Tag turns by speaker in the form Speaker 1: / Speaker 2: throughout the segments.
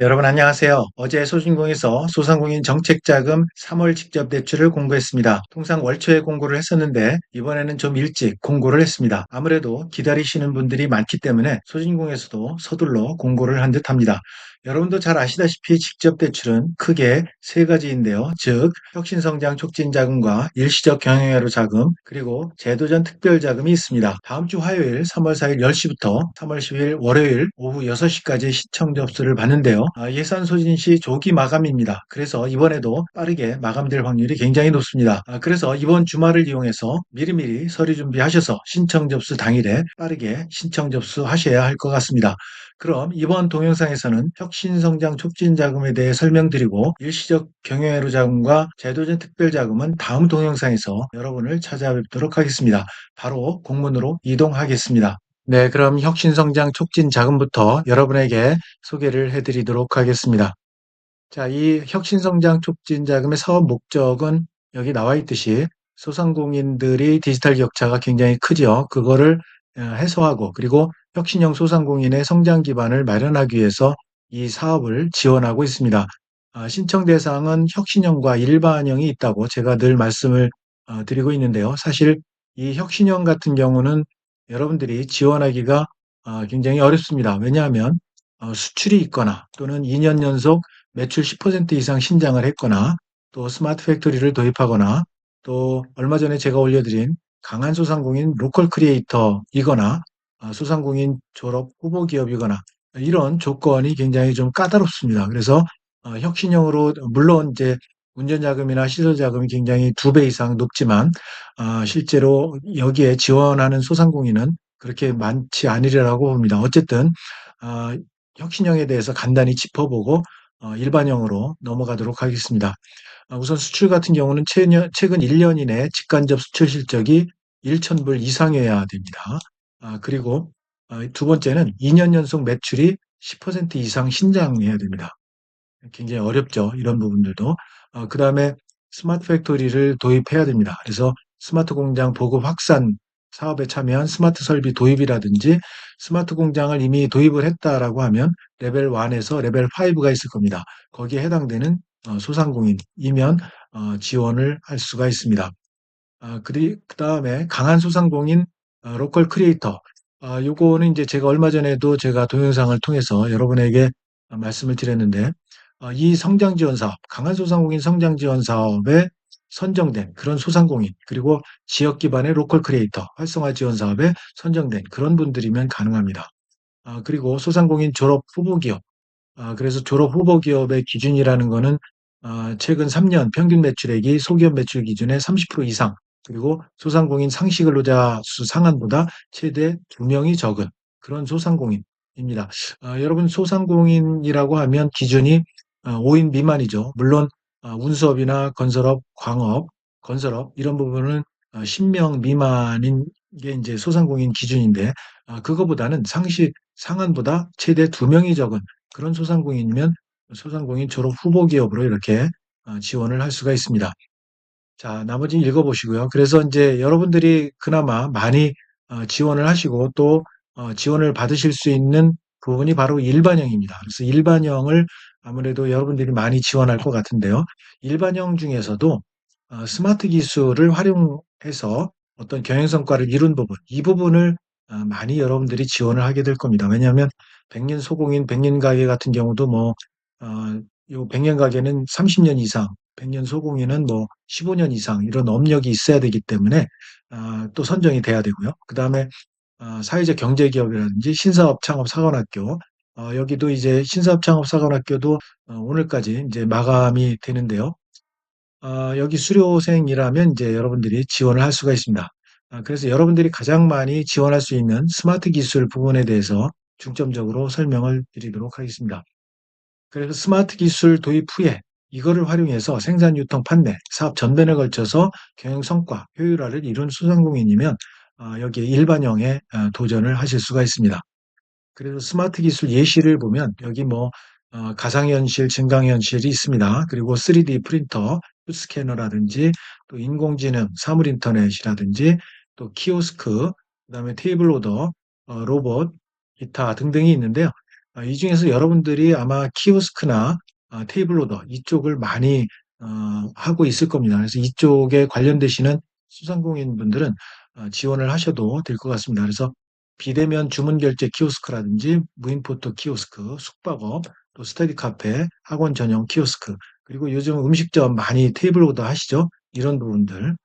Speaker 1: 여러분 안녕하세요. 어제 소신공에서 소상공인 정책자금 3월 직접 대출을 공고했습니다. 통상 월초에 공고를 했었는데 이번에는 좀 일찍 공고를 했습니다. 아무래도 기다리시는 분들이 많기 때문에 소신공에서도 서둘러 공고를 한 듯합니다. 여러분도 잘 아시다시피 직접 대출은 크게 세 가지인데요. 즉 혁신성장 촉진 자금과 일시적 경영회로 자금 그리고 제도전 특별 자금이 있습니다. 다음 주 화요일 3월 4일 10시부터 3월 10일 월요일 오후 6시까지 시청 접수를 받는데요. 예산 소진 시 조기 마감입니다. 그래서 이번에도 빠르게 마감될 확률이 굉장히 높습니다. 그래서 이번 주말을 이용해서 미리미리 서류 준비하셔서 신청 접수 당일에 빠르게 신청 접수하셔야 할 것 같습니다. 그럼 이번 동영상에서는 혁신성장 촉진 자금에 대해 설명드리고 일시적 경영회로 자금과 제도전 특별 자금은 다음 동영상에서 여러분을 찾아뵙도록 하겠습니다. 바로 공문으로 이동하겠습니다. 네, 그럼 혁신성장 촉진 자금부터 여러분에게 소개를 해드리도록 하겠습니다. 자, 이 혁신성장 촉진 자금의 사업 목적은 여기 나와 있듯이 소상공인들이 디지털 격차가 굉장히 크죠. 그거를 해소하고 그리고 혁신형 소상공인의 성장 기반을 마련하기 위해서 이 사업을 지원하고 있습니다. 신청 대상은 혁신형과 일반형이 있다고 제가 늘 말씀을 드리고 있는데요. 사실 이 혁신형 같은 경우는 여러분들이 지원하기가 굉장히 어렵습니다. 왜냐하면 수출이 있거나 또는 2년 연속 매출 10% 이상 신장을 했거나 또 스마트 팩토리를 도입하거나 또 얼마 전에 제가 올려드린 강한 소상공인 로컬 크리에이터이거나 소상공인 졸업 후보 기업이거나 이런 조건이 굉장히 좀 까다롭습니다. 그래서 혁신형으로 물론 이제 운전자금이나 시설자금이 굉장히 2배 이상 높지만 실제로 여기에 지원하는 소상공인은 그렇게 많지 않으리라고 봅니다. 어쨌든 어, 혁신형에 대해서 간단히 짚어보고 일반형으로 넘어가도록 하겠습니다. 우선 수출 같은 경우는 최근 1년 이내 직간접 수출 실적이 1,000불 이상이어야 됩니다. 그리고 두 번째는 2년 연속 매출이 10% 이상 신장해야 됩니다. 굉장히 어렵죠. 이런 부분들도. 그다음에 스마트 팩토리를 도입해야 됩니다. 그래서 스마트 공장 보급 확산 사업에 참여한 스마트 설비 도입이라든지 스마트 공장을 이미 도입을 했다라고 하면 레벨 1에서 레벨 5가 있을 겁니다. 거기에 해당되는 소상공인이면 지원을 할 수가 있습니다. 그다음에 강한 소상공인 로컬 크리에이터. 요거는 이제 제가 얼마 전에도 제가 동영상을 통해서 여러분에게 말씀을 드렸는데 이 성장 지원 사업, 강한 소상공인 성장 지원 사업에 선정된 그런 소상공인 그리고 지역 기반의 로컬 크리에이터 활성화 지원 사업에 선정된 그런 분들이면 가능합니다. 그리고 소상공인 졸업 후보 기업. 그래서 졸업 후보 기업의 기준이라는 거는 최근 3년 평균 매출액이 소기업 매출 기준의 30% 이상 그리고 소상공인 상시 근로자 수 상한보다 최대 2명이 적은 그런 소상공인입니다. 여러분 소상공인이라고 하면 기준이 5인 미만이죠. 물론 운수업이나 건설업, 광업, 건설업 이런 부분은 10명 미만인 게 이제 소상공인 기준인데 그거보다는 상시 상한보다 최대 2명이 적은 그런 소상공인이면 소상공인 졸업 후보 기업으로 이렇게 지원을 할 수가 있습니다. 자, 나머지 읽어보시고요. 그래서 이제 여러분들이 그나마 많이 지원을 하시고 또 지원을 받으실 수 있는 부분이 바로 일반형입니다. 그래서 일반형을 아무래도 여러분들이 많이 지원할 것 같은데요. 일반형 중에서도 스마트 기술을 활용해서 어떤 경영 성과를 이룬 부분, 이 부분을 많이 여러분들이 지원을 하게 될 겁니다. 왜냐하면 백년 소공인, 백년 가게 같은 경우도 뭐, 요 백년 가게는 30년 이상, 백년 소공인은 뭐 15년 이상 이런 업력이 있어야 되기 때문에 또 선정이 돼야 되고요. 그 다음에 사회적 경제기업이라든지 신사업 창업 사관학교, 여기도 이제 신사업 창업 사관학교도 오늘까지 이제 마감이 되는데요. 여기 수료생이라면 이제 여러분들이 지원을 할 수가 있습니다. 그래서 여러분들이 가장 많이 지원할 수 있는 스마트 기술 부분에 대해서 중점적으로 설명을 드리도록 하겠습니다. 그래서 스마트 기술 도입 후에 이거를 활용해서 생산, 유통, 판매, 사업 전반에 걸쳐서 경영 성과, 효율화를 이룬 소상공인이면 여기에 일반형에 도전을 하실 수가 있습니다. 그래서 스마트 기술 예시를 보면 여기 뭐 가상현실, 증강현실이 있습니다. 그리고 3D 프린터, 스캐너라든지 또 인공지능, 사물인터넷이라든지 또 키오스크, 그다음에 테이블 오더, 로봇, 기타 등등이 있는데요. 이 중에서 여러분들이 아마 키오스크나 테이블 오더 이쪽을 많이 하고 있을 겁니다. 그래서 이쪽에 관련되시는 소상공인 분들은 지원을 하셔도 될 것 같습니다. 그래서 비대면 주문 결제 키오스크라든지 무인포토 키오스크, 숙박업, 또 스터디 카페, 학원 전용 키오스크, 그리고 요즘 음식점 많이 테이블 오더 하시죠? 이런 부분들,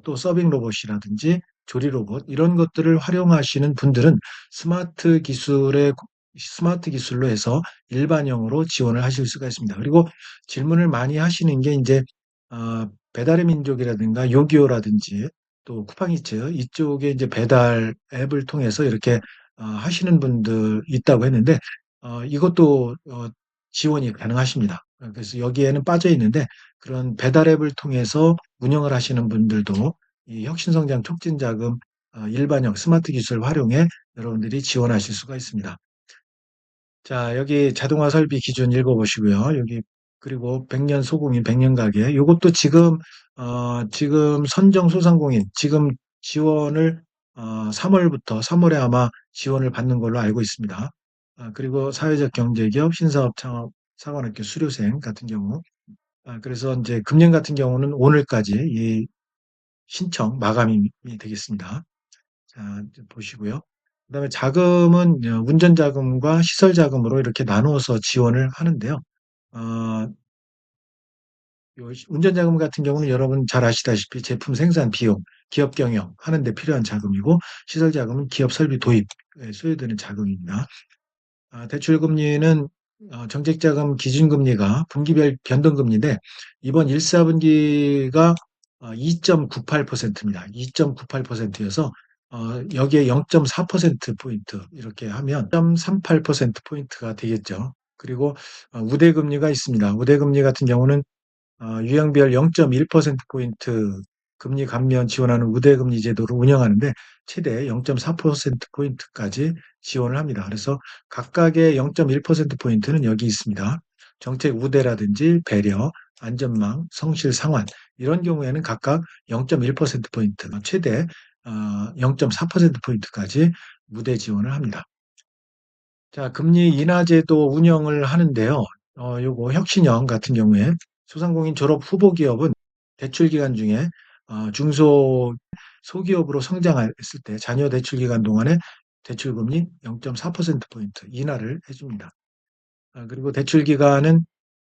Speaker 1: 또 서빙 로봇이라든지 조리 로봇 이런 것들을 활용하시는 분들은 스마트 기술의 스마트 기술로 해서 일반형으로 지원을 하실 수가 있습니다. 그리고 질문을 많이 하시는 게 이제 배달의 민족이라든가 요기요라든지 또 쿠팡이츠 이쪽에 이제 배달 앱을 통해서 이렇게 하시는 분들 있다고 했는데 이것도 지원이 가능하십니다. 그래서 여기에는 빠져 있는데 그런 배달 앱을 통해서 운영을 하시는 분들도 이 혁신성장 촉진자금 일반형 스마트 기술 활용에 여러분들이 지원하실 수가 있습니다. 자, 여기 자동화 설비 기준 읽어보시고요. 여기 그리고 100년 소공인 100년 가게. 요것도 지금 선정 소상공인 지금 지원을 3월에 아마 지원을 받는 걸로 알고 있습니다. 그리고 사회적 경제기업 신사업 창업 사관학교 수료생 같은 경우. 그래서 이제 금년 같은 경우는 오늘까지 이 신청 마감이 되겠습니다. 자, 이제 보시고요. 그다음에 자금은 운전 자금과 시설 자금으로 이렇게 나누어서 지원을 하는데요. 어, 운전 자금 같은 경우는 여러분 잘 아시다시피 제품 생산 비용, 기업 경영 하는 데 필요한 자금이고 시설 자금은 기업 설비 도입에 소요되는 자금입니다. 대출 금리는 정책자금 기준금리가 분기별 변동금리인데 이번 1사분기가 2.98%입니다. 2.98%여서 여기에 0.4%포인트 이렇게 하면 0.38%포인트가 되겠죠. 그리고 우대금리가 있습니다. 우대금리 같은 경우는 유형별 0.1%포인트 금리 감면 지원하는 우대금리 제도를 운영하는데 최대 0.4%포인트까지 지원을 합니다. 그래서 각각의 0.1%포인트는 여기 있습니다. 정책 우대라든지 배려, 안전망, 성실 상환 이런 경우에는 각각 0.1%포인트, 최대 0.4%포인트까지 우대 지원을 합니다. 자, 금리 인하 제도 운영을 하는데요. 요거 혁신형 같은 경우에 소상공인 졸업 후보 기업은 대출 기간 중에 중소 소기업으로 성장했을 때 자녀 대출 기간 동안에 대출 금리 0.4%포인트 인하를 해줍니다. 그리고 대출 기간은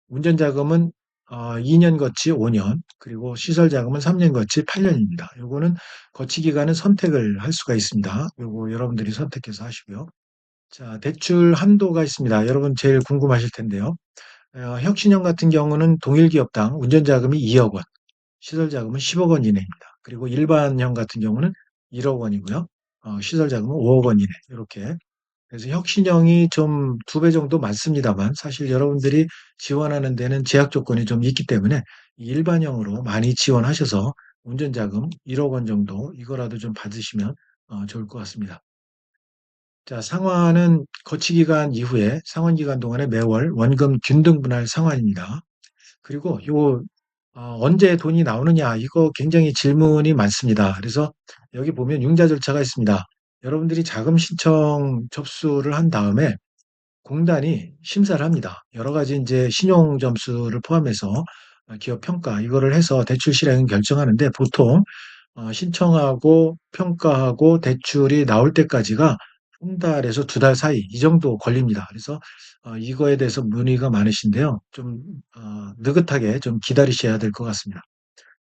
Speaker 1: 운전 자금은 2년 거치 5년, 그리고 시설 자금은 3년 거치 8년입니다. 요거는 거치 기간은 선택을 할 수가 있습니다. 요거 여러분들이 선택해서 하시고요. 자, 대출 한도가 있습니다. 여러분 제일 궁금하실 텐데요. 혁신형 같은 경우는 동일 기업당 운전자금이 2억 원, 시설자금은 10억 원 이내입니다. 그리고 일반형 같은 경우는 1억 원이고요. 시설자금은 5억 원 이내. 이렇게. 그래서 혁신형이 좀 2배 정도 많습니다만 사실 여러분들이 지원하는 데는 제약 조건이 좀 있기 때문에 일반형으로 많이 지원하셔서 운전자금 1억 원 정도 이거라도 좀 받으시면 좋을 것 같습니다. 자, 상환은 거치기간 이후에 상환기간 동안에 매월 원금 균등분할 상환입니다. 그리고 언제 돈이 나오느냐 이거 굉장히 질문이 많습니다. 그래서 여기 보면 융자 절차가 있습니다. 여러분들이 자금 신청 접수를 한 다음에 공단이 심사를 합니다. 여러 가지 이제 신용 점수를 포함해서 기업 평가 이거를 해서 대출 실행 결정하는데 보통 신청하고 평가하고 대출이 나올 때까지가 한 달에서 2달 사이 이 정도 걸립니다. 그래서 이거에 대해서 문의가 많으신데요. 좀 느긋하게 좀 기다리셔야 될 것 같습니다.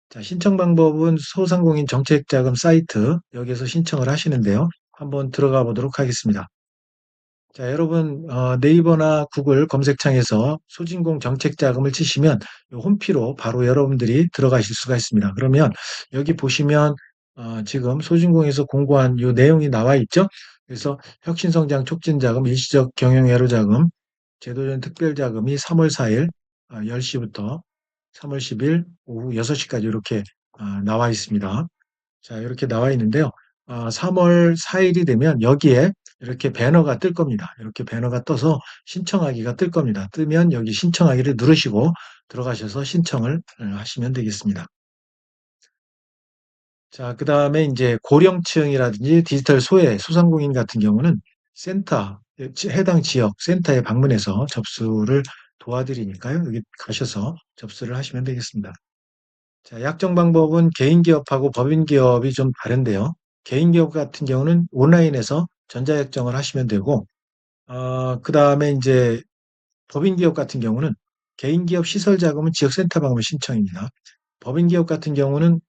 Speaker 1: 자, 신청 방법은 소상공인 정책자금 사이트 여기에서 신청을 하시는데요. 한번 들어가 보도록 하겠습니다. 자, 여러분 네이버나 구글 검색창에서 소진공 정책자금을 치시면 이 홈피로 바로 여러분들이 들어가실 수가 있습니다. 그러면 여기 보시면 지금 소진공에서 공고한 이 내용이 나와 있죠. 그래서 혁신성장 촉진자금, 일시적 경영애로자금, 제도전 특별자금이 3월 4일 10시부터 3월 10일 오후 6시까지 이렇게 나와 있습니다. 자, 이렇게 나와 있는데요. 3월 4일이 되면 여기에 이렇게 배너가 뜰 겁니다. 이렇게 배너가 떠서 신청하기가 뜰 겁니다. 뜨면 여기 신청하기를 누르시고 들어가셔서 신청을 하시면 되겠습니다. 자, 그 다음에 이제 고령층이라든지 디지털 소외, 소상공인 같은 경우는 센터, 해당 지역 센터에 방문해서 접수를 도와드리니까요. 여기 가셔서 접수를 하시면 되겠습니다. 자, 약정 방법은 개인 기업하고 법인 기업이 좀 다른데요. 개인 기업 같은 경우는 온라인에서 전자약정을 하시면 되고, 그 다음에 이제 법인 기업 같은 경우는 개인 기업 시설 자금은 지역센터 방문 신청입니다. 법인 기업 같은 경우는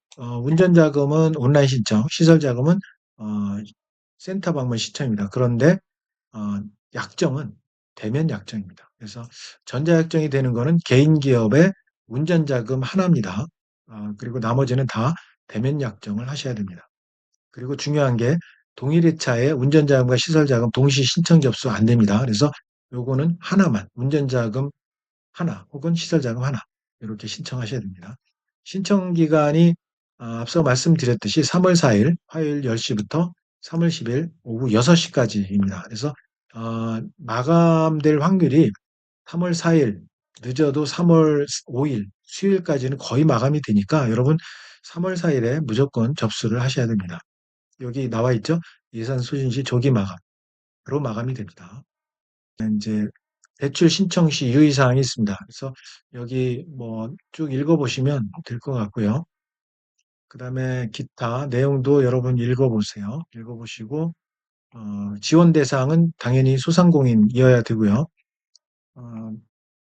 Speaker 1: 운전 자금은 온라인 신청, 시설 자금은 어, 센터 방문 신청입니다. 그런데 어, 약정은 대면 약정입니다. 그래서 전자약정이 되는 거는 개인 기업의 운전 자금 하나입니다. 그리고 나머지는 다 대면 약정을 하셔야 됩니다. 그리고 중요한 게 동일 회차에 운전자금과 시설자금 동시 신청 접수 안 됩니다. 그래서 요거는 하나만 운전자금 하나 혹은 시설자금 하나 이렇게 신청하셔야 됩니다. 신청 기간이 앞서 말씀드렸듯이 3월 4일 화요일 10시부터 3월 10일 오후 6시까지입니다. 그래서 마감될 확률이 3월 4일 늦어도 3월 5일 수요일까지는 거의 마감이 되니까 여러분 3월 4일에 무조건 접수를 하셔야 됩니다. 여기 나와 있죠? 예산 소진 시 조기 마감으로 마감이 됩니다. 이제 대출 신청 시 유의사항이 있습니다. 그래서 여기 뭐 쭉 읽어보시면 될 것 같고요. 그 다음에 기타 내용도 여러분 읽어보세요. 읽어보시고 지원 대상은 당연히 소상공인이어야 되고요. 어,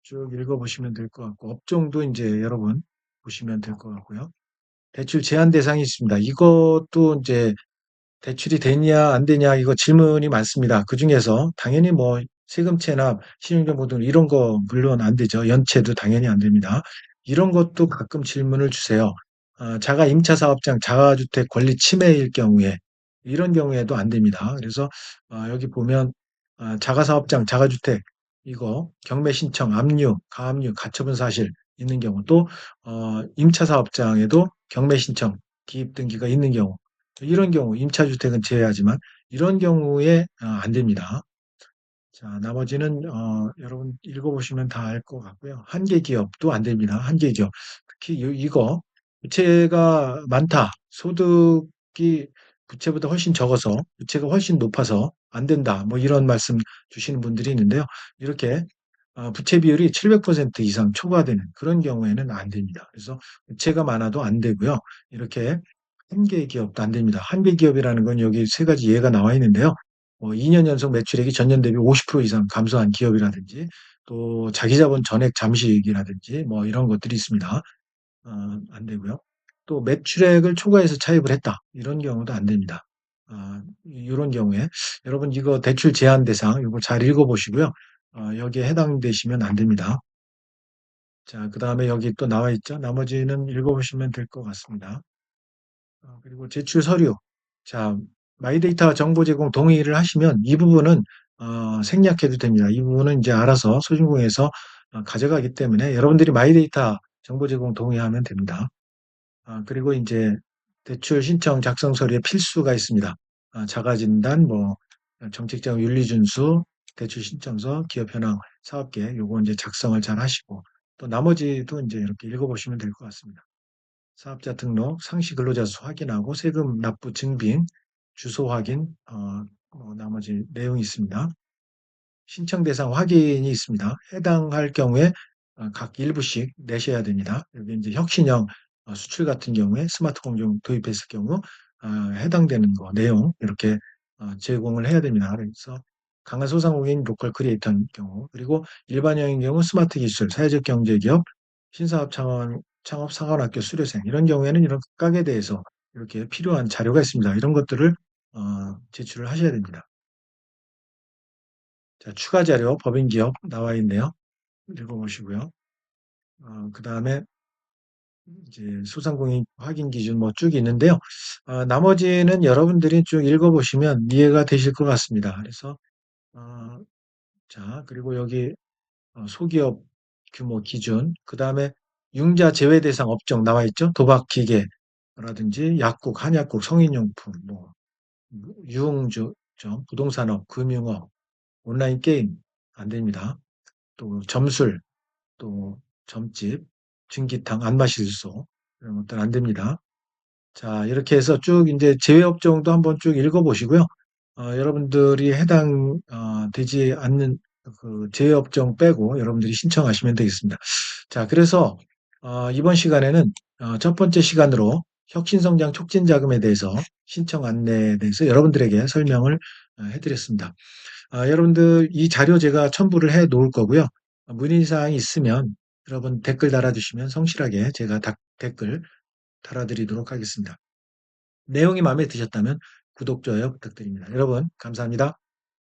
Speaker 1: 쭉 읽어보시면 될 것 같고 업종도 이제 여러분 보시면 될 것 같고요. 대출 제한 대상이 있습니다. 이것도 이제 대출이 되냐 안 되냐 이거 질문이 많습니다. 그중에서 당연히 뭐 세금 체납, 신용정보 등 이런 거 물론 안 되죠. 연체도 당연히 안 됩니다. 이런 것도 가끔 질문을 주세요. 자가 임차 사업장 자가주택 권리 침해일 경우에 이런 경우에도 안 됩니다. 그래서 여기 보면 자가 사업장 자가주택 이거 경매 신청, 압류, 가압류, 가처분 사실 있는 경우 또 임차 사업장에도 경매 신청, 기입 등기가 있는 경우 이런 경우 임차주택은 제외하지만 이런 경우에 안 됩니다. 자, 나머지는 여러분 읽어보시면 다 알 것 같고요. 한계 기업도 안 됩니다. 한계 기업. 특히 이거 부채가 많다. 소득이 부채보다 훨씬 적어서 부채가 훨씬 높아서 안 된다. 뭐 이런 말씀 주시는 분들이 있는데요. 이렇게 부채 비율이 700% 이상 초과되는 그런 경우에는 안 됩니다. 그래서 부채가 많아도 안 되고요. 이렇게 한계 기업도 안 됩니다. 한계 기업이라는 건 여기 세 가지 예가 나와 있는데요. 2년 연속 매출액이 전년 대비 50% 이상 감소한 기업이라든지 또 자기자본 전액 잠식이라든지 뭐 이런 것들이 있습니다. 안 되고요. 또 매출액을 초과해서 차입을 했다. 이런 경우도 안 됩니다. 이런 경우에 여러분 이거 대출 제한 대상 이거 잘 읽어보시고요. 여기에 해당되시면 안 됩니다. 자, 그 다음에 여기 또 나와 있죠. 나머지는 읽어보시면 될 것 같습니다. 그리고 제출 서류. 자, 마이데이터 정보 제공 동의를 하시면 이 부분은 생략해도 됩니다. 이 부분은 이제 알아서 소진공에서 가져가기 때문에 여러분들이 마이데이터 정보 제공 동의하면 됩니다. 그리고 이제 대출 신청 작성 서류에 필수가 있습니다. 자가진단, 뭐 정책자금 윤리준수, 대출 신청서, 기업 현황, 사업계획 요거 이제 작성을 잘 하시고 또 나머지도 이제 이렇게 읽어보시면 될 것 같습니다. 사업자 등록, 상시 근로자 수 확인하고 세금 납부 증빙, 주소 확인, 나머지 내용이 있습니다. 신청 대상 확인이 있습니다. 해당할 경우에 각 일부씩 내셔야 됩니다. 여기 이제 혁신형 수출 같은 경우에 스마트 공정 도입했을 경우 해당되는 거 내용 이렇게 제공을 해야 됩니다. 그래서 강한 소상공인 로컬 크리에이터인 경우 그리고 일반형인 경우 스마트 기술, 사회적 경제기업, 신사업 창업 상업학교 수료생 이런 경우에는 이런 각각에 대해서 이렇게 필요한 자료가 있습니다. 이런 것들을 제출을 하셔야 됩니다. 자, 추가 자료 법인 기업 나와 있네요. 읽어보시고요. 그 다음에 이제 소상공인 확인 기준 뭐 쭉 있는데요. 나머지는 여러분들이 쭉 읽어보시면 이해가 되실 것 같습니다. 그래서 어, 자 그리고 여기 소기업 규모 기준, 그 다음에 융자 제외 대상 업종 나와 있죠. 도박 기계라든지 약국, 한약국, 성인용품, 뭐 유흥주점, 부동산업, 금융업, 온라인 게임 안 됩니다. 또 점술, 또 점집, 진기탕, 안마실소 이런 것들 안 됩니다. 자, 이렇게 해서 쭉 이제 제외업종도 한번 쭉 읽어보시고요. 여러분들이 해당 되지 않는 그 재업종 빼고 여러분들이 신청하시면 되겠습니다. 자, 그래서 이번 시간에는 첫 번째 시간으로 혁신성장 촉진 자금에 대해서 신청 안내에 대해서 여러분들에게 설명을 해드렸습니다. 여러분들 이 자료 제가 첨부를 해 놓을 거고요. 문의사항이 있으면 여러분 댓글 달아주시면 성실하게 제가 댓글 달아드리도록 하겠습니다. 내용이 마음에 드셨다면 구독, 좋아요 부탁드립니다. 여러분, 감사합니다.